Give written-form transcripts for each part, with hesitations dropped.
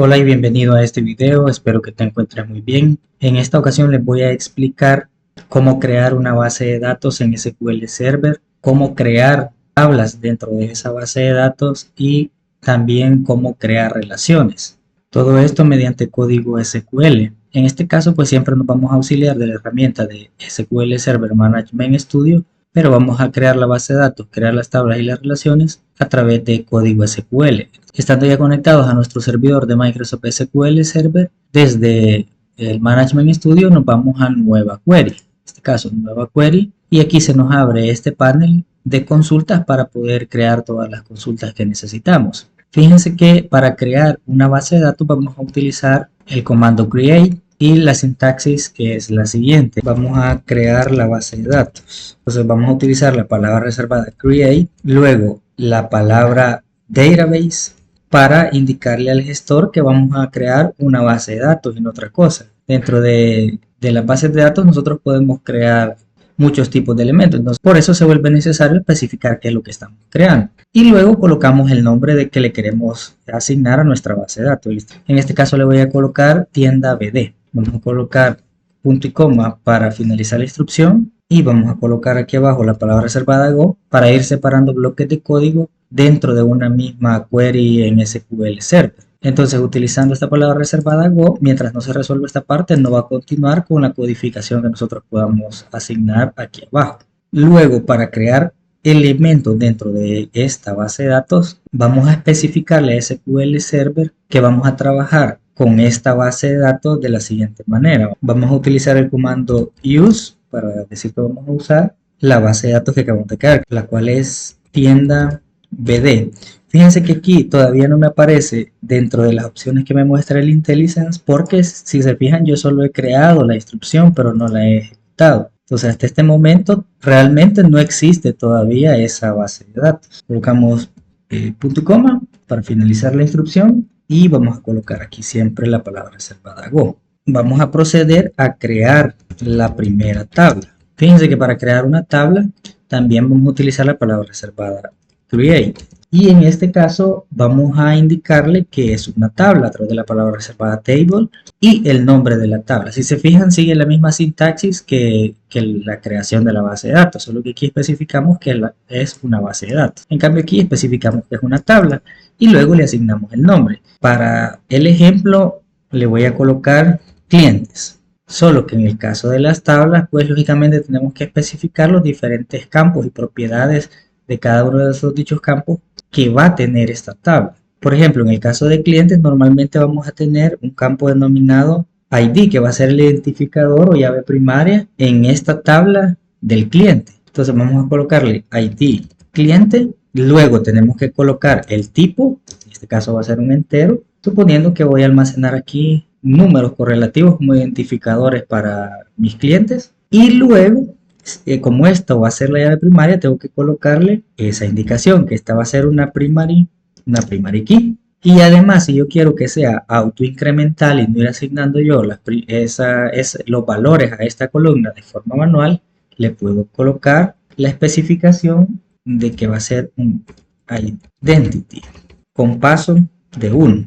Hola y bienvenido a este video, espero que te encuentres muy bien. En esta ocasión les voy a explicar cómo crear una base de datos en SQL Server, cómo crear tablas dentro de esa base de datos y también cómo crear relaciones. Todo esto mediante código SQL. En este caso pues siempre nos vamos a auxiliar de la herramienta de SQL Server Management Studio, pero vamos a crear la base de datos, crear las tablas y las relaciones a través de código SQL. Estando ya conectados a nuestro servidor de Microsoft SQL Server, desde el Management Studio nos vamos a Nueva Query. En este caso, Nueva Query. Y aquí se nos abre este panel de consultas para poder crear todas las consultas que necesitamos. Fíjense que para crear una base de datos vamos a utilizar el comando create y la sintaxis que es la siguiente. Vamos a crear la base de datos. Entonces vamos a utilizar la palabra reservada create, luego la palabra database para indicarle al gestor que vamos a crear una base de datos y no otra cosa. Dentro de las bases de datos nosotros podemos crear muchos tipos de elementos, entonces por eso se vuelve necesario especificar qué es lo que estamos creando. Y luego colocamos el nombre de que le queremos asignar a nuestra base de datos. ¿Listo? En este caso le voy a colocar tienda BD. Vamos a colocar punto y coma para finalizar la instrucción y vamos a colocar aquí abajo la palabra reservada Go para ir separando bloques de código dentro de una misma query en SQL Server. Entonces, utilizando esta palabra reservada Go, mientras no se resuelva esta parte, no va a continuar con la codificación que nosotros podamos asignar aquí abajo. Luego, para crear elementos dentro de esta base de datos, vamos a especificarle a SQL Server que vamos a trabajar con esta base de datos de la siguiente manera. Vamos a utilizar el comando use para decir que vamos a usar la base de datos que acabamos de crear, la cual es tienda BD. Fíjense que aquí todavía no me aparece dentro de las opciones que me muestra el IntelliSense porque si se fijan yo solo he creado la instrucción pero no la he ejecutado. Entonces hasta este momento realmente no existe todavía esa base de datos. Colocamos punto y coma para finalizar la instrucción y vamos a colocar aquí siempre la palabra reservada Go. Vamos a proceder a crear la primera tabla. Fíjense que para crear una tabla también vamos a utilizar la palabra reservada create. Y en este caso vamos a indicarle que es una tabla a través de la palabra reservada table y el nombre de la tabla. Si se fijan, sigue la misma sintaxis que la creación de la base de datos, solo que aquí especificamos que es una base de datos. En cambio aquí especificamos que es una tabla y luego le asignamos el nombre. Para el ejemplo le voy a colocar clientes. Solo que en el caso de las tablas, pues lógicamente tenemos que especificar los diferentes campos y propiedades de cada uno de esos dichos campos que va a tener esta tabla. Por ejemplo, en el caso de clientes, normalmente vamos a tener un campo denominado ID, que va a ser el identificador o llave primaria en esta tabla del cliente. Entonces vamos a colocarle ID cliente, luego tenemos que colocar el tipo, en este caso va a ser un entero, suponiendo que voy a almacenar aquí números correlativos como identificadores para mis clientes, y luego como esto va a ser la llave primaria, tengo que colocarle esa indicación, que esta va a ser una primary key. Y además, si yo quiero que sea autoincremental y no ir asignando yo los valores a esta columna de forma manual, le puedo colocar la especificación de que va a ser un identity con paso de 1.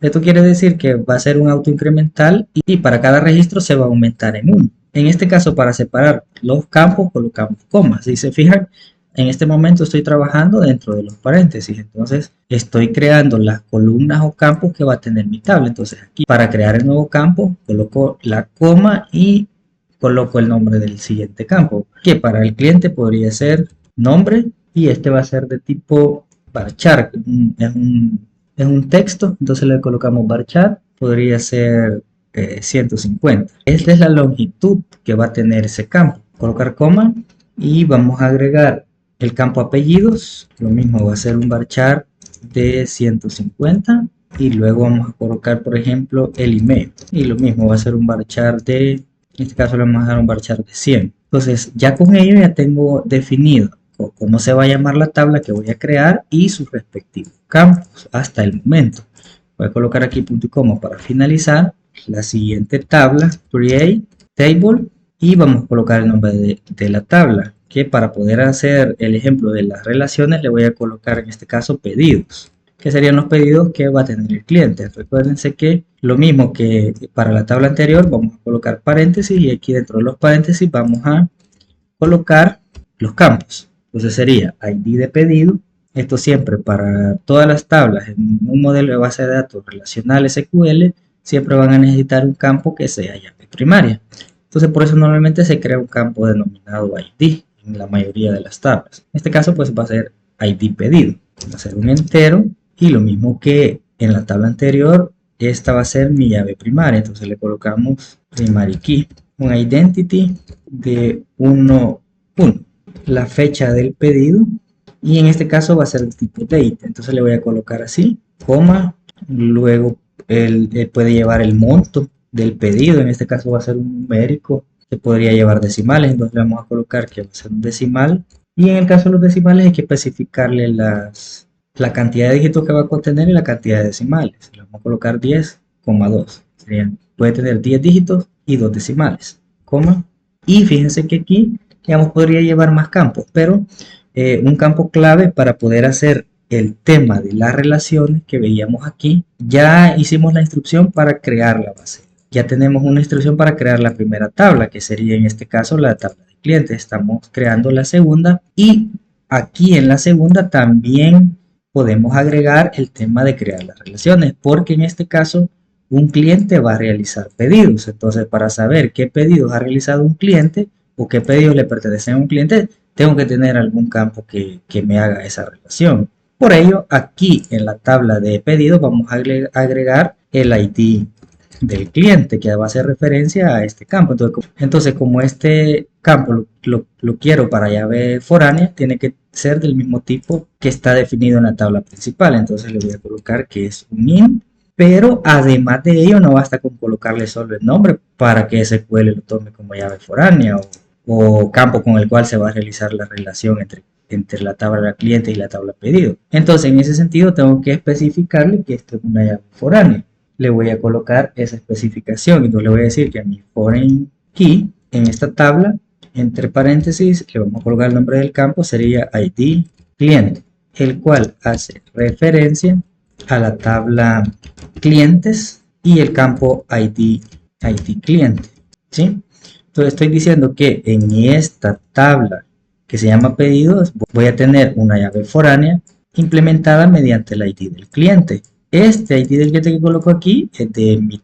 Esto quiere decir que va a ser un autoincremental y para cada registro se va a aumentar en 1. En este caso, para separar los campos, colocamos comas. Si se fijan, en este momento estoy trabajando dentro de los paréntesis. Entonces, estoy creando las columnas o campos que va a tener mi tabla. Entonces, aquí para crear el nuevo campo, coloco la coma y coloco el nombre del siguiente campo, que para el cliente podría ser nombre y este va a ser de tipo varchar. Es un texto, entonces le colocamos varchar. Podría ser 150. Esta es la longitud que va a tener ese campo. Colocar coma y vamos a agregar el campo apellidos. Lo mismo va a ser un varchar de 150 y luego vamos a colocar, por ejemplo, el email. Y lo mismo va a ser un varchar de, en este caso le vamos a dar un varchar de 100. Entonces ya con ello ya tengo definido cómo se va a llamar la tabla que voy a crear y sus respectivos campos hasta el momento. Voy a colocar aquí punto y coma para finalizar la siguiente tabla, create table, y vamos a colocar el nombre de la tabla, que para poder hacer el ejemplo de las relaciones le voy a colocar en este caso pedidos. que serían los pedidos que va a tener el cliente. Recuérdense que lo mismo que para la tabla anterior, vamos a colocar paréntesis y aquí dentro de los paréntesis vamos a colocar los campos. Entonces sería ID de pedido. Esto siempre para todas las tablas en un modelo de base de datos relacional SQL, siempre van a necesitar un campo que sea llave primaria. Entonces por eso normalmente se crea un campo denominado ID en la mayoría de las tablas. En este caso pues va a ser ID pedido. Va a ser un entero y lo mismo que en la tabla anterior, esta va a ser mi llave primaria. Entonces le colocamos primary key, un identity de 1, la fecha del pedido y en este caso va a ser el tipo date. Entonces le voy a colocar así, coma, luego él puede llevar el monto del pedido, en este caso va a ser un numérico que podría llevar decimales, entonces le vamos a colocar que va a ser un decimal y en el caso de los decimales hay que especificarle la cantidad de dígitos que va a contener y la cantidad de decimales. Le vamos a colocar 10,2, puede tener 10 dígitos y 2 decimales, coma, y fíjense que aquí digamos podría llevar más campos, pero un campo clave para poder hacer el tema de las relaciones que veíamos aquí, ya hicimos la instrucción para crear la base. Ya tenemos una instrucción para crear la primera tabla, que sería en este caso la tabla de clientes. Estamos creando la segunda y aquí en la segunda también podemos agregar el tema de crear las relaciones, porque en este caso un cliente va a realizar pedidos. Entonces, para saber qué pedidos ha realizado un cliente o qué pedidos le pertenecen a un cliente, tengo que tener algún campo que me haga esa relación. Por ello, aquí en la tabla de pedidos vamos a agregar el ID del cliente que va a hacer referencia a este campo. Entonces como este campo lo quiero para llave foránea, tiene que ser del mismo tipo que está definido en la tabla principal. Entonces le voy a colocar que es un int, pero además de ello no basta con colocarle solo el nombre para que SQL lo tome como llave foránea o campo con el cual se va a realizar la relación entre la tabla cliente y la tabla pedido. Entonces en ese sentido tengo que especificarle que esto es una llave foránea. Le voy a colocar esa especificación. Entonces le voy a decir que a mi foreign key en esta tabla, entre paréntesis, le vamos a colocar el nombre del campo, sería ID cliente, el cual hace referencia a la tabla clientes y el campo ID cliente. ¿Sí? Entonces estoy diciendo que en esta tabla que se llama pedidos voy a tener una llave foránea implementada mediante el ID del cliente. Este ID del cliente que coloco aquí es de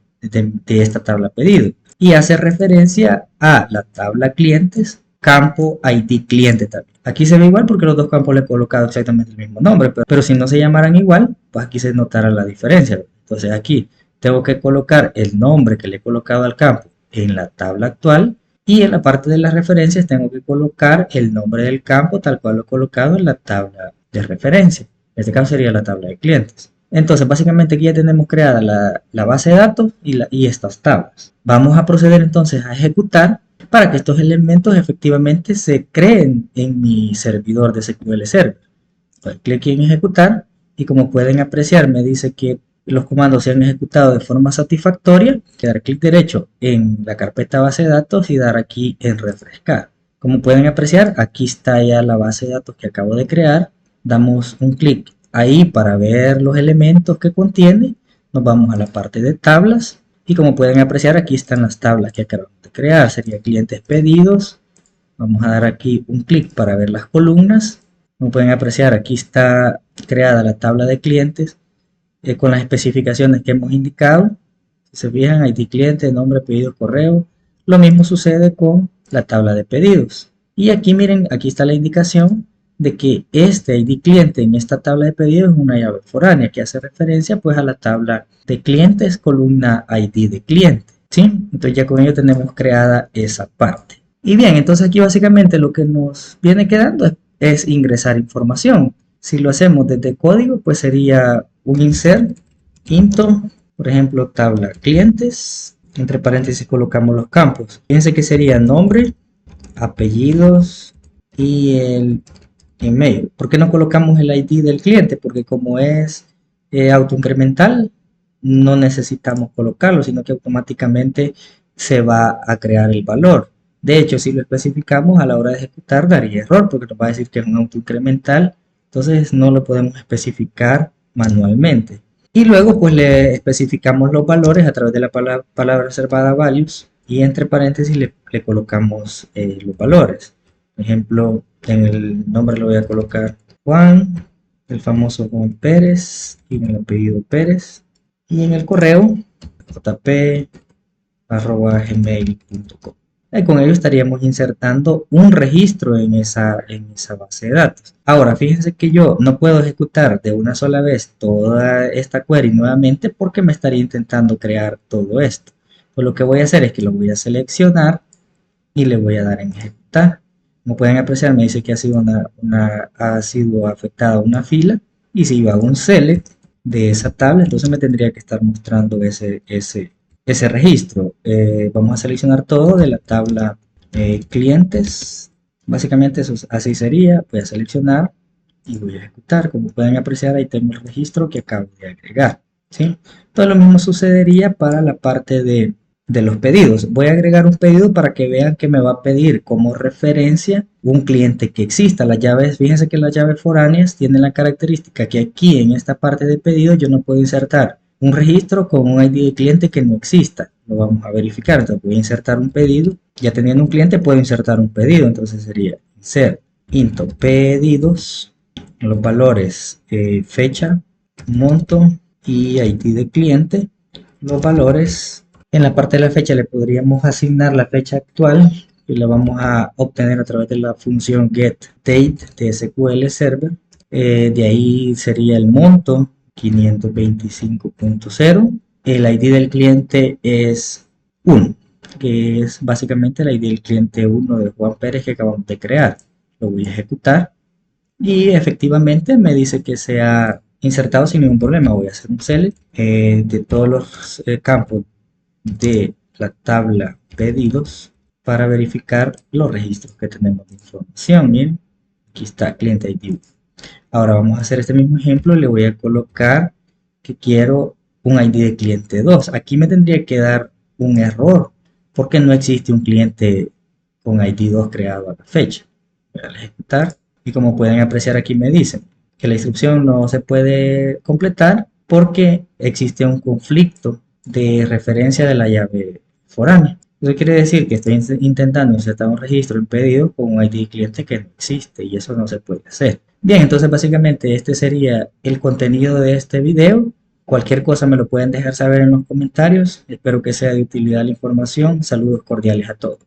esta tabla pedido y hace referencia a la tabla clientes, campo ID cliente también. Aquí se ve igual porque los dos campos le he colocado exactamente el mismo nombre, pero si no se llamaran igual, pues aquí se notará la diferencia. Entonces aquí tengo que colocar el nombre que le he colocado al campo en la tabla actual y en la parte de las referencias tengo que colocar el nombre del campo tal cual lo he colocado en la tabla de referencia. En este caso sería la tabla de clientes. Entonces, básicamente aquí ya tenemos creada la base de datos y estas tablas. Vamos a proceder entonces a ejecutar para que estos elementos efectivamente se creen en mi servidor de SQL Server. Doy clic en ejecutar y como pueden apreciar me dice que los comandos se han ejecutado de forma satisfactoria. Dar clic derecho en la carpeta base de datos y dar aquí en refrescar. Como pueden apreciar, aquí está ya la base de datos que acabo de crear. Damos un clic ahí para ver los elementos que contiene. Nos vamos a la parte de tablas y como pueden apreciar aquí están las tablas que acabamos de crear. Sería clientes pedidos. Vamos a dar aquí un clic para ver las columnas. Como pueden apreciar aquí está creada la tabla de clientes con las especificaciones que hemos indicado. Si se fijan, ID cliente, nombre, pedido, correo. Lo mismo sucede con la tabla de pedidos. Y aquí miren, aquí está la indicación de que este ID cliente en esta tabla de pedidos es una llave foránea que hace referencia pues a la tabla de clientes columna ID de cliente, ¿sí? Entonces ya con ello tenemos creada esa parte. Y bien, entonces aquí básicamente lo que nos viene quedando es ingresar información. Si lo hacemos desde código, pues sería un insert into, por ejemplo, tabla clientes, entre paréntesis colocamos los campos. Fíjense que sería nombre, apellidos y el email. ¿Por qué no colocamos el ID del cliente? Porque como es autoincremental, no necesitamos colocarlo, sino que automáticamente se va a crear el valor. De hecho, si lo especificamos a la hora de ejecutar, daría error porque nos va a decir que es un autoincremental. Entonces no lo podemos especificar manualmente. Y luego pues le especificamos los valores a través de la palabra reservada values y entre paréntesis le colocamos los valores. Por ejemplo, en el nombre le voy a colocar Juan, el famoso Juan Pérez, y en el apellido Pérez, y en el correo jp@gmail.com. Con ello estaríamos insertando un registro en esa base de datos. Ahora, fíjense que yo no puedo ejecutar de una sola vez toda esta query nuevamente porque me estaría intentando crear todo esto. Pues lo que voy a hacer es que lo voy a seleccionar y le voy a dar en ejecutar. Como pueden apreciar, me dice que ha sido afectada una fila, y si yo hago un select de esa tabla, entonces me tendría que estar mostrando ese registro. Vamos a seleccionar todo de la tabla clientes. Básicamente eso así sería. Voy a seleccionar y voy a ejecutar. Como pueden apreciar, ahí tengo el registro que acabo de agregar, ¿sí? Todo lo mismo sucedería para la parte de los pedidos. Voy a agregar un pedido para que vean que me va a pedir como referencia un cliente que exista. Las llaves, fíjense que las llaves foráneas tienen la característica que aquí en esta parte de pedido yo no puedo insertar un registro con un ID de cliente que no exista. Lo vamos a verificar. Entonces voy a insertar un pedido. Ya teniendo un cliente puedo insertar un pedido. Entonces sería insert into pedidos, los valores fecha, monto y ID de cliente. Los valores en la parte de la fecha le podríamos asignar la fecha actual y la vamos a obtener a través de la función getDate de SQL Server. De ahí sería el monto 525.0. El ID del cliente es 1, que es básicamente el ID del cliente 1 de Juan Pérez que acabamos de crear. Lo voy a ejecutar y efectivamente me dice que se ha insertado sin ningún problema. Voy a hacer un select de todos los campos de la tabla pedidos para verificar los registros que tenemos de información. Bien, aquí está cliente ID. Ahora vamos a hacer este mismo ejemplo. Le voy a colocar que quiero un ID de cliente 2. Aquí me tendría que dar un error porque no existe un cliente con ID 2 creado a la fecha. Voy a ejecutar y como pueden apreciar aquí me dicen que la instrucción no se puede completar porque existe un conflicto de referencia de la llave foránea. Eso quiere decir que estoy intentando insertar un registro en pedido con un ID de cliente que no existe y eso no se puede hacer. Bien, entonces básicamente este sería el contenido de este video. Cualquier cosa me lo pueden dejar saber en los comentarios. Espero que sea de utilidad la información. Saludos cordiales a todos.